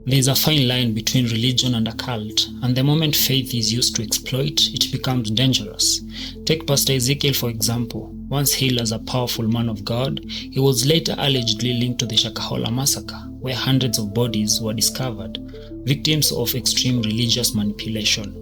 There is a fine line between religion and a cult, and the moment faith is used to exploit, it becomes dangerous. Take Pastor Ezekiel for example. Once hailed as a powerful man of God, he was later allegedly linked to the Shakahola massacre, where hundreds of bodies were discovered, victims of extreme religious manipulation.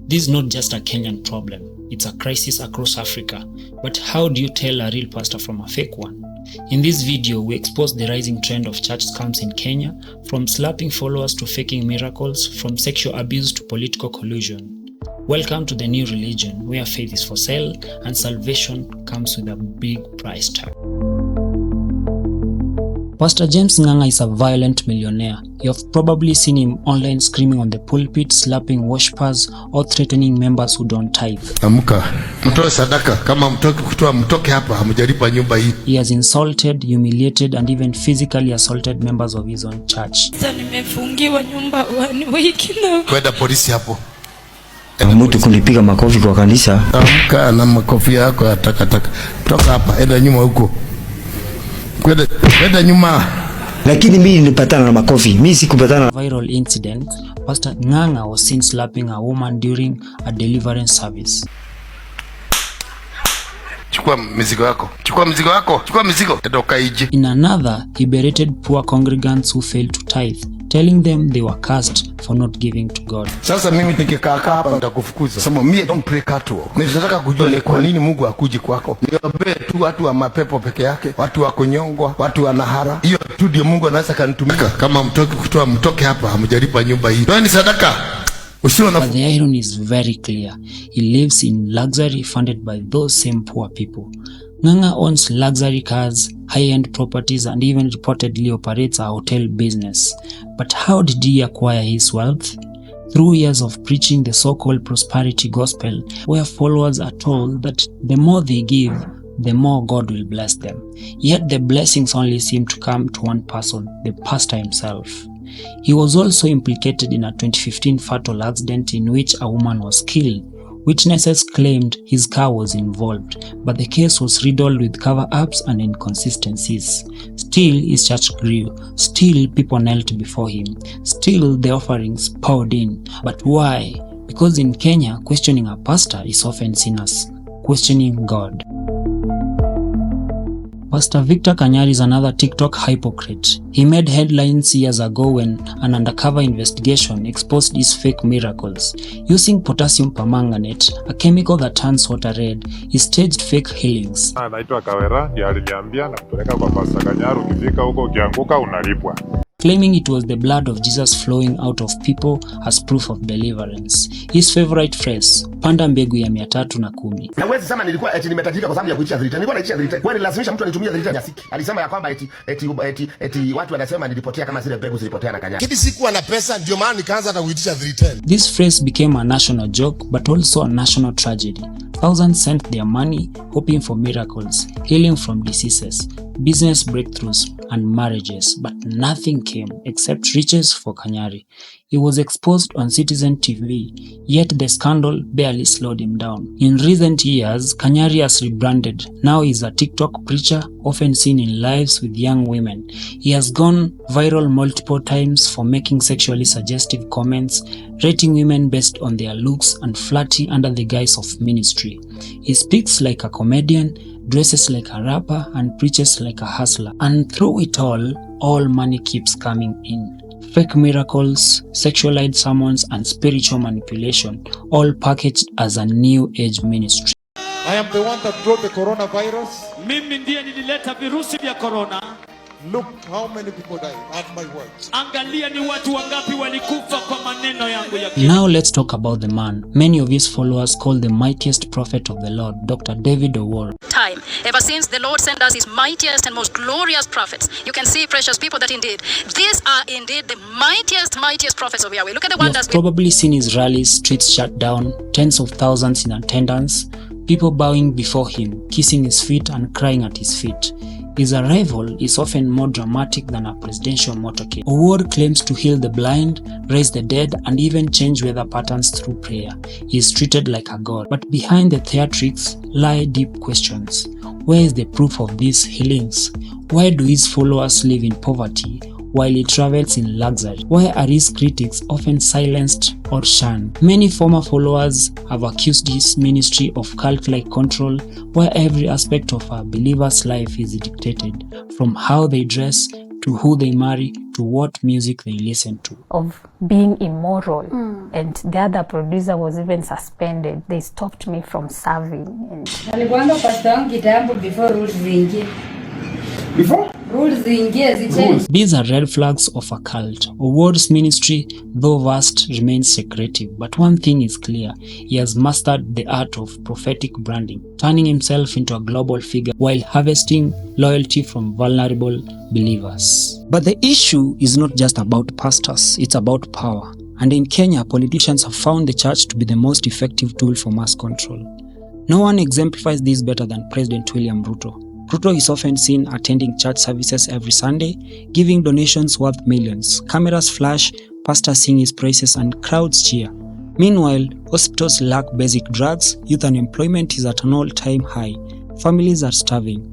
This is not just a Kenyan problem, it's a crisis across Africa. But how do you tell a real pastor from a fake one? In this video, we expose the rising trend of church scams in Kenya, from slapping followers to faking miracles, from sexual abuse to political collusion. Welcome to the new religion, where faith is for sale and salvation comes with a big price tag. Pastor James Ng'ang'a is a violent millionaire. You have probably seen him online screaming on the pulpit, slapping worshipers, or threatening members who don't tithe. Amka, mtoe sadaka, kama mtoki kutoa mtoke hapa, hamjalipa nyumba hii. He has insulted, humiliated, and even physically assaulted members of his own church. Sasa nimefungiwa nyumba wiki na kwenda polisi hapo. Mtu kunipiga makofi kwa kanisa. Amka na makofi yako ya takataka. Toka hapa, enda nyuma huko. Kwenda nyuma. Lakini mimi nilipatana na makofi. Mimi sikupatana. Viral incident, Pastor Ng'ang'a was seen slapping a woman during a deliverance service. Chukua mizigo yako. Chukua mizigo. Enda ukaije. In another, he berated poor congregants who failed to tithe, telling them they were cursed for not giving to God. Sasa mimi nikikaa hapa nitakufukuza. Sema mimi don't pray cattle. Nataka kujua kwa nini Mungu akuji kwako. Niombe tu watu wa mapepo peke yake, watu wa kunyongwa, watu wa nahara. Hiyo tu ndio Mungu anaweza kanitumika. Kama mtoki kutoa mtoke hapa, hamjalipa nyumba hii. Toa ni sadaka. But the irony is very clear. He lives in luxury funded by those same poor people. Ng'ang'a owns luxury cars, high-end properties, and even reportedly operates a hotel business. But how did he acquire his wealth? Through years of preaching the so-called prosperity gospel, where followers are told that the more they give, the more God will bless them. Yet the blessings only seem to come to one person, the pastor himself. He was also implicated in a 2015 fatal accident in which a woman was killed. Witnesses claimed his car was involved, but the case was riddled with cover-ups and inconsistencies. Still, his church grew. Still, people knelt before him. Still, the offerings poured in. But why? Because in Kenya, questioning a pastor is often seen as questioning God. Pastor Victor Kanyari is another TikTok hypocrite. He made headlines years ago when an undercover investigation exposed his fake miracles. Using potassium permanganate, a chemical that turns water red, he staged fake healings. Naitwa Kawera, ndiye aliniambia na kupeleka kwa Pastor Kanyari, ukifika huko ukianguka unalipwa. Claiming it was the blood of Jesus flowing out of people as proof of deliverance. His favorite phrase, panda mbegu ya 310. Na wewe sema nilikuwa nimetajirika kwa sababu ya kuitisha dhirita. Nilikuwa naitisha dhirita. Wewe lazimisha mtu anitumie dhirita nyasiki. Alisema ya kwamba eti watu wanasema nilipotea kama zile mbegu zilipotea na Kanyari. Kipi sikuwa na pesa ndio maana nikaanza hata kuitisha dhirita. This phrase became a national joke but also a national tragedy. Thousands sent their money hoping for miracles, healing from diseases, business breakthroughs, and marriages, but nothing came except riches for Kanyari. He was exposed on Citizen TV, yet the scandal barely slowed him down. In recent years, Kanyari has rebranded. Now he's a TikTok preacher, often seen in lives with young women. He has gone viral multiple times for making sexually suggestive comments, rating women based on their looks, and flirting under the guise of ministry. He speaks like a comedian, dresses like a rapper, and preaches like a hustler. And through it all money keeps coming in. Fake miracles, sexualized sermons, and spiritual manipulation, all packaged as a new age ministry. I am the one that brought the coronavirus. Mimi ndiye nilileta virusi vya corona. Look how many people died at my words. Angalia ni watu wangapi walikufa kwa maneno yangu ya. Now let's talk about the man many of his followers call the mightiest prophet of the Lord, Dr. David Owuor. Time ever since the Lord sent us his mightiest and most glorious prophets. You can see, precious people, that indeed these are indeed the mightiest prophets of Yahweh. Look at the wonders. You have probably seen his rallies, streets shut down, tens of thousands in attendance, people bowing before him, kissing his feet and crying at his feet. His arrival is often more dramatic than a presidential motorcade. Owuor claims to heal the blind, raise the dead, and even change weather patterns through prayer. He is treated like a god. But behind the theatrics lie deep questions. Where is the proof of these healings? Why do his followers live in poverty? while he travels in luxury. Why are his critics often silenced or shunned? Many former followers have accused his ministry of cult-like control, where every aspect of a believer's life is dictated, from how they dress to who they marry to what music they listen to. Of being immoral, and the other producer was even suspended. They stopped me from serving. These are red flags of a cult. Owuor's ministry, though vast, remains secretive. But one thing is clear: he has mastered the art of prophetic branding, turning himself into a global figure while harvesting loyalty from vulnerable believers. But the issue is not just about pastors, it's about power. And in Kenya, politicians have found the church to be the most effective tool for mass control. No one exemplifies this better than President William Ruto. Ruto is often seen attending church services every Sunday, giving donations worth millions. Cameras flash, pastors sing his praises, and crowds cheer. Meanwhile, hospitals lack basic drugs, youth unemployment is at an all-time high, families are starving.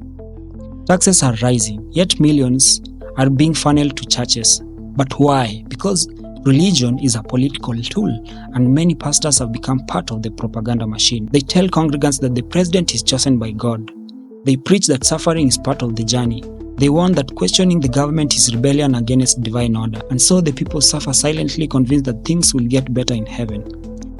Taxes are rising, yet millions are being funneled to churches. But why? Because religion is a political tool, and many pastors have become part of the propaganda machine. They tell congregants that the president is chosen by God. They preach that suffering is part of the journey. They warn that questioning the government is rebellion against divine order, and so the people suffer silently, convinced that things will get better in heaven.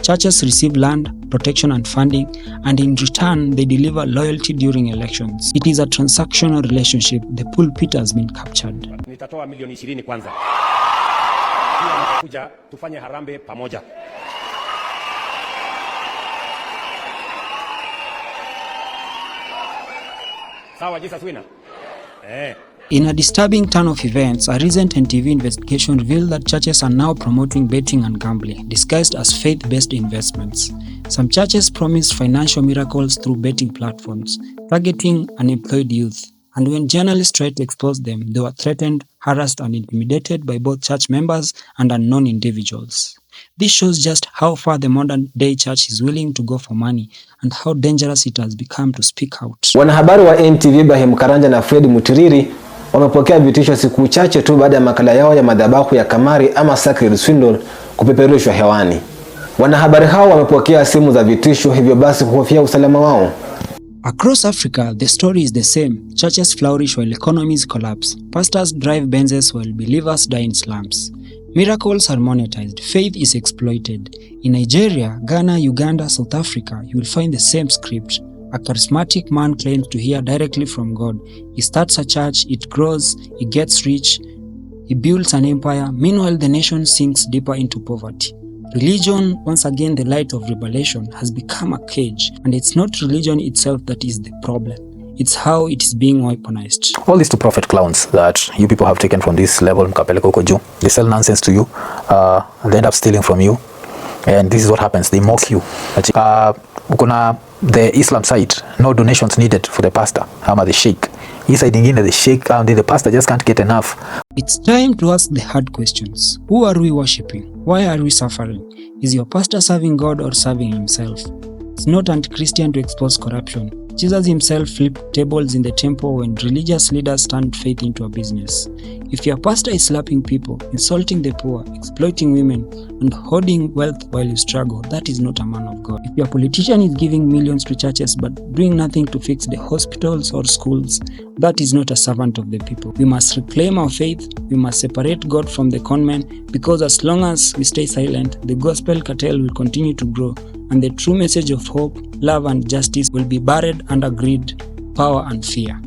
Churches receive land, protection and funding, and in return they deliver loyalty during elections. It is a transactional relationship. The pulpit has been captured. Nitatoa milioni 20 kwanza. Pia nitakuja tufanye harambe pamoja. Sawa, Jesus winner. In a disturbing turn of events, a recent NTV investigation revealed that churches are now promoting betting and gambling, disguised as faith-based investments. Some churches promised financial miracles through betting platforms, targeting unemployed youth. And when journalists tried to expose them, they were threatened, harassed, and intimidated by both church members and unknown individuals. This shows just how far the modern-day church is willing to go for money and how dangerous it has become to speak out. Wanahabari wa NTV Ibrahim Karanja na Fred Mutiriri wamepokea vitisho siku chache tu baada ya makala yao ya madhabahu ya kamari ama sacred swindle kupeperushwa hewani. Wanahabari hao wamepokea simu za vitisho, hivyo basi kuhofia usalama wao. Across Africa, the story is the same. Churches flourish while economies collapse. Pastors drive Benzes while believers die in slums. Miracles are monetized. Faith is exploited. In Nigeria, Ghana, Uganda, South Africa, you will find the same script. A charismatic man claims to hear directly from God. He starts a church, it grows, he gets rich, he builds an empire. Meanwhile, the nation sinks deeper into poverty. Religion, once again the light of revelation, has become a cage, and it's not religion itself that is the problem. It's how it is being weaponized. All these two prophet clowns that you people have taken from this level, they sell nonsense to you, they end up stealing from you, and this is what happens. They mock you. The Islam side, no donations needed for the pastor, the sheikh. Inside the sheikh, the pastor just can't get enough. It's time to ask the hard questions. Who are we worshipping? Why are we suffering? Is your pastor serving God or serving himself? It's not anti-Christian to expose corruption. Jesus himself flipped tables in the temple when religious leaders turned faith into a business. If your pastor is slapping people, insulting the poor, exploiting women, and hoarding wealth while you struggle, that is not a man of God. If your politician is giving millions to churches but doing nothing to fix the hospitals or schools, that is not a servant of the people. We must reclaim our faith. We must separate God from the conmen, because as long as we stay silent, the gospel cartel will continue to grow, and the true message of hope, love, and justice will be buried under greed, power, and fear.